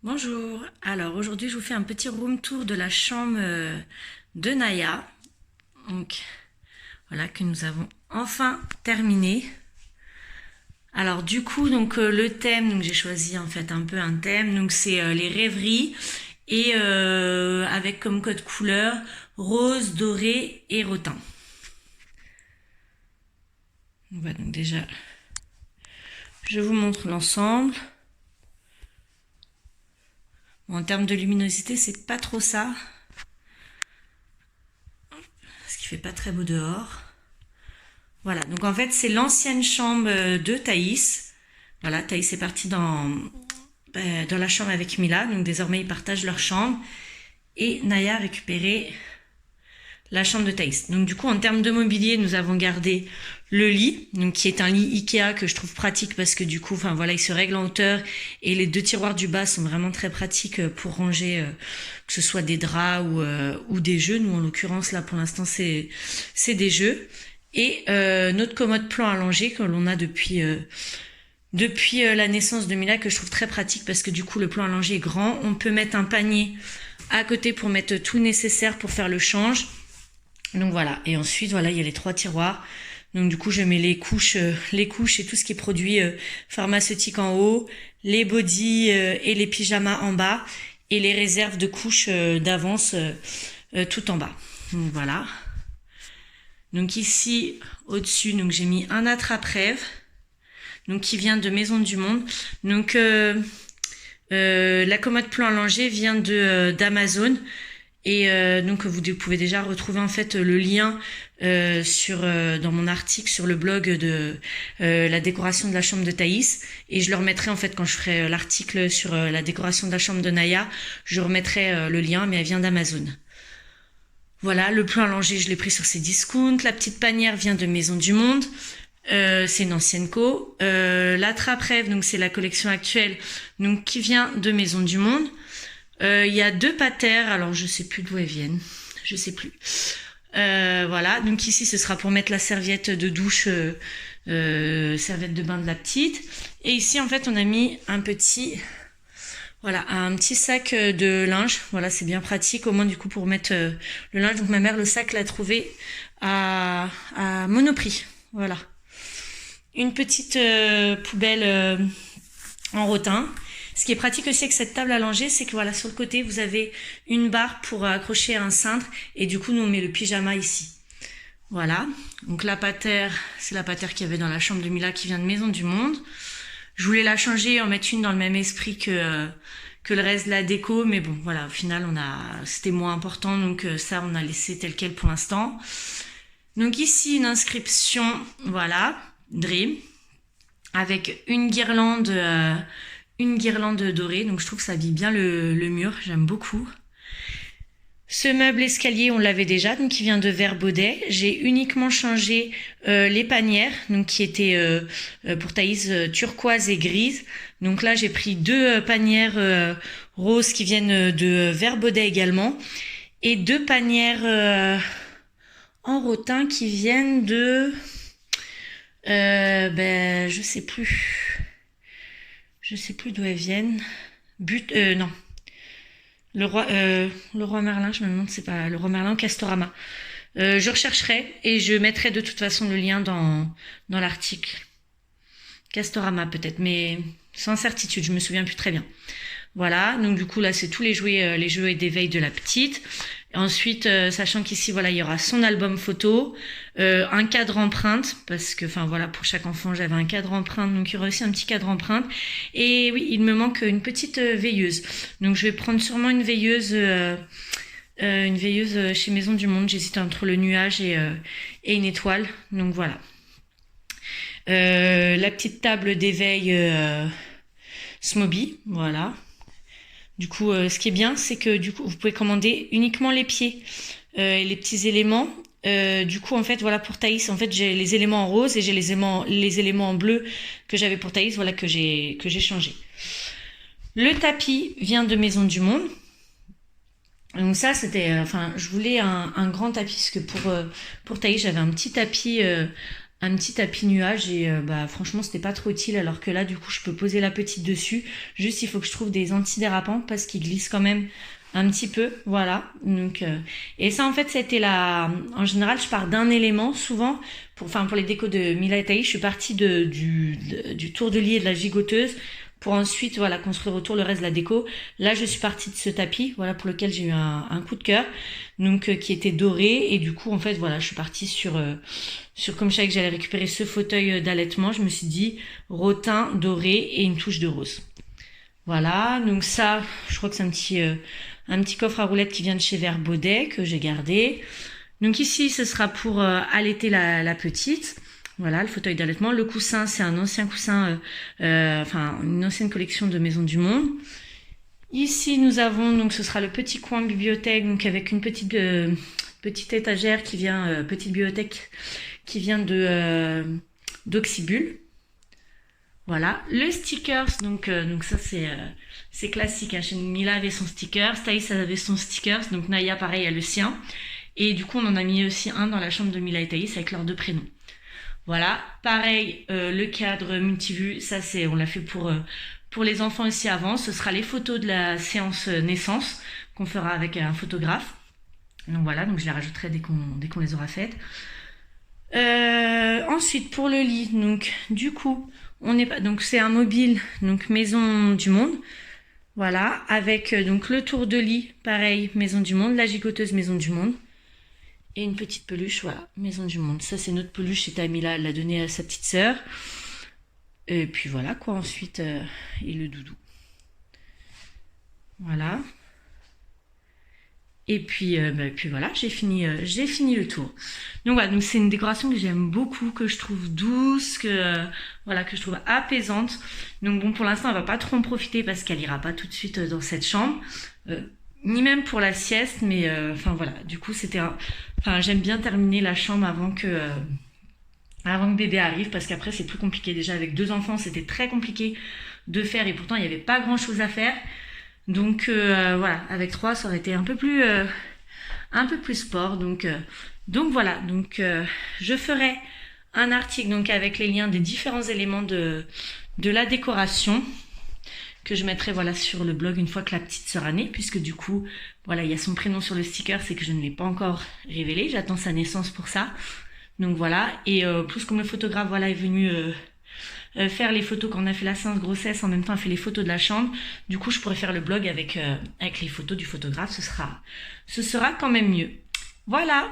Bonjour, alors aujourd'hui je vous fais un petit room tour de la chambre de Naya. Donc voilà que nous avons enfin terminé. Alors du coup le thème, donc j'ai choisi en fait un peu un thème, donc c'est les rêveries et avec comme code couleur rose, doré et rotin. Voilà, donc déjà je vous montre l'ensemble. Bon, en termes de luminosité c'est pas trop ça, parce qu'il fait pas très beau dehors. Voilà, donc en fait c'est l'ancienne chambre de Thaïs. Voilà, Thaïs est partie dans la chambre avec Mila, donc désormais ils partagent leur chambre. Et Naya a récupéré la chambre de Thaïs. Donc du coup en termes de mobilier, nous avons gardé le lit, donc qui est un lit Ikea que je trouve pratique parce que du coup, enfin voilà, il se règle en hauteur et les deux tiroirs du bas sont vraiment très pratiques pour ranger que ce soit des draps ou des jeux. Nous en l'occurrence là pour l'instant c'est des jeux. Et notre commode plan allongé que l'on a depuis la naissance de Mila, que je trouve très pratique parce que du coup le plan allongé est grand. On peut mettre un panier à côté pour mettre tout nécessaire pour faire le change. Donc voilà, et ensuite voilà, il y a les 3 tiroirs. Donc du coup je mets les couches et tout ce qui est produit pharmaceutique en haut, les bodys et les pyjamas en bas, et les réserves de couches d'avance tout en bas. Donc voilà. Donc ici au-dessus, donc j'ai mis un attrape-rêve, donc qui vient de Maison du Monde. Donc la commode plan allongé vient d'Amazon. Et donc vous pouvez déjà retrouver en fait le lien dans mon article sur le blog de la décoration de la chambre de Thaïs, et je le remettrai en fait quand je ferai l'article sur la décoration de la chambre de Naya, je remettrai le lien, mais elle vient d'Amazon. Voilà, le plan allongé je l'ai pris sur ses discounts. La petite panière vient de Maison du Monde. C'est une ancienne co. La trappe-rêve, donc c'est la collection actuelle, donc qui vient de Maison du Monde. Il y a 2 patères, alors je sais plus d'où elles viennent, je sais plus. Voilà, donc ici ce sera pour mettre la serviette de douche, serviette de bain de la petite. Et ici en fait on a mis un petit sac de linge. Voilà, c'est bien pratique, au moins du coup pour mettre le linge. Donc ma mère le sac l'a trouvé à Monoprix. Voilà. Une petite poubelle en rotin. Ce qui est pratique aussi avec cette table allongée, c'est que voilà, sur le côté, vous avez une barre pour accrocher un cintre, et du coup, nous, on met le pyjama ici. Voilà. Donc la patère, c'est la patère qu'il y avait dans la chambre de Mila qui vient de Maison du Monde. Je voulais la changer, en mettre une dans le même esprit que le reste de la déco, mais bon, voilà, au final, c'était moins important, donc ça, on a laissé tel quel pour l'instant. Donc ici, une inscription, voilà, Dream, avec une guirlande dorée, donc je trouve que ça habille bien le mur, j'aime beaucoup. Ce meuble escalier, on l'avait déjà, donc qui vient de Verbaudet. J'ai uniquement changé les panières, donc qui étaient pour Thaïs turquoise et grise. Donc là, j'ai pris 2 panières roses qui viennent de Verbaudet également, et 2 panières en rotin qui viennent de je sais plus. Je sais plus d'où elles viennent. Non. Le roi Merlin, je me demande, c'est pas le roi Merlin, Castorama. Je rechercherai et je mettrai de toute façon le lien dans l'article. Castorama peut-être, mais sans certitude, je me souviens plus très bien. Voilà, donc du coup là c'est tous les jouets d'éveil de la petite. Ensuite, sachant qu'ici voilà, il y aura son album photo, un cadre empreinte, parce que enfin voilà, pour chaque enfant j'avais un cadre empreinte, donc il y aura aussi un petit cadre empreinte. Et oui, il me manque une petite veilleuse. Donc je vais prendre sûrement une veilleuse chez Maison du Monde. J'hésite entre le nuage et une étoile. Donc voilà. La petite table d'éveil Smoby, voilà. Du coup, ce qui est bien, c'est que du coup, vous pouvez commander uniquement les pieds et les petits éléments. Du coup, en fait, voilà, pour Thaïs, en fait, j'ai les éléments en rose et j'ai les éléments en bleu que j'avais pour Thaïs, voilà, que j'ai changé. Le tapis vient de Maison du Monde. Donc ça, c'était, je voulais un grand tapis, parce que pour Thaïs, j'avais un petit tapis un petit tapis nuage et bah franchement c'était pas trop utile, alors que là du coup je peux poser la petite dessus. Juste il faut que je trouve des antidérapants parce qu'ils glissent quand même un petit peu, voilà. Donc et ça en fait c'était en général je pars d'un élément souvent pour les décos de Mila et Thaïs, je suis partie du tour de lit et de la gigoteuse pour ensuite voilà construire autour le reste de la déco. Là je suis partie de ce tapis, voilà, pour lequel j'ai eu un coup de cœur, donc qui était doré, et du coup en fait voilà je suis partie sur comme je savais que j'allais récupérer ce fauteuil d'allaitement, je me suis dit rotin doré et une touche de rose. Voilà, donc ça je crois que c'est un petit coffre à roulettes qui vient de chez Vert Baudet que j'ai gardé. Donc ici ce sera pour allaiter la petite. Voilà, le fauteuil d'allaitement. Le coussin, c'est un ancien coussin, une ancienne collection de Maison du Monde. Ici, nous avons, donc ce sera le petit coin bibliothèque, donc avec une petite étagère qui vient, petite bibliothèque qui vient d'Oxybul. Voilà, le stickers, donc ça c'est classique, hein. Chez Mila avait son stickers, Thaïs avait son stickers, donc Naya pareil a le sien. Et du coup on en a mis aussi un dans la chambre de Mila et Thaïs avec leurs deux prénoms. Voilà, pareil, le cadre multivue, ça on l'a fait pour les enfants aussi avant. Ce sera les photos de la séance naissance qu'on fera avec un photographe. Donc voilà, donc je les rajouterai dès qu'on les aura faites. Ensuite pour le lit, donc du coup donc c'est un mobile, donc Maison du Monde. Voilà, avec donc le tour de lit, pareil, Maison du Monde, la gigoteuse Maison du Monde. Et une petite peluche, voilà, Maison du Monde. Ça, c'est notre peluche, c'était Amila, elle l'a donnée à sa petite sœur. Et puis voilà, quoi, ensuite, et le doudou. Voilà. Et puis voilà, j'ai fini le tour. Donc voilà, donc c'est une décoration que j'aime beaucoup, que je trouve douce, que je trouve apaisante. Donc bon, pour l'instant, elle va pas trop en profiter parce qu'elle ira pas tout de suite dans cette chambre. Ni même pour la sieste, mais voilà, du coup j'aime bien terminer la chambre avant que bébé arrive, parce qu'après c'est plus compliqué. Déjà avec 2 enfants c'était très compliqué de faire, et pourtant il n'y avait pas grand chose à faire. Donc voilà, avec 3 ça aurait été un peu plus sport. Donc voilà, donc je ferai un article donc avec les liens des différents éléments de la décoration que je mettrai voilà sur le blog une fois que la petite sera née, puisque du coup voilà il y a son prénom sur le sticker, c'est que je ne l'ai pas encore révélé, j'attends sa naissance pour ça. Donc voilà, et plus comme le photographe voilà est venu faire les photos quand on a fait la séance grossesse, en même temps elle fait les photos de la chambre, du coup je pourrais faire le blog avec les photos du photographe, ce sera quand même mieux. Voilà.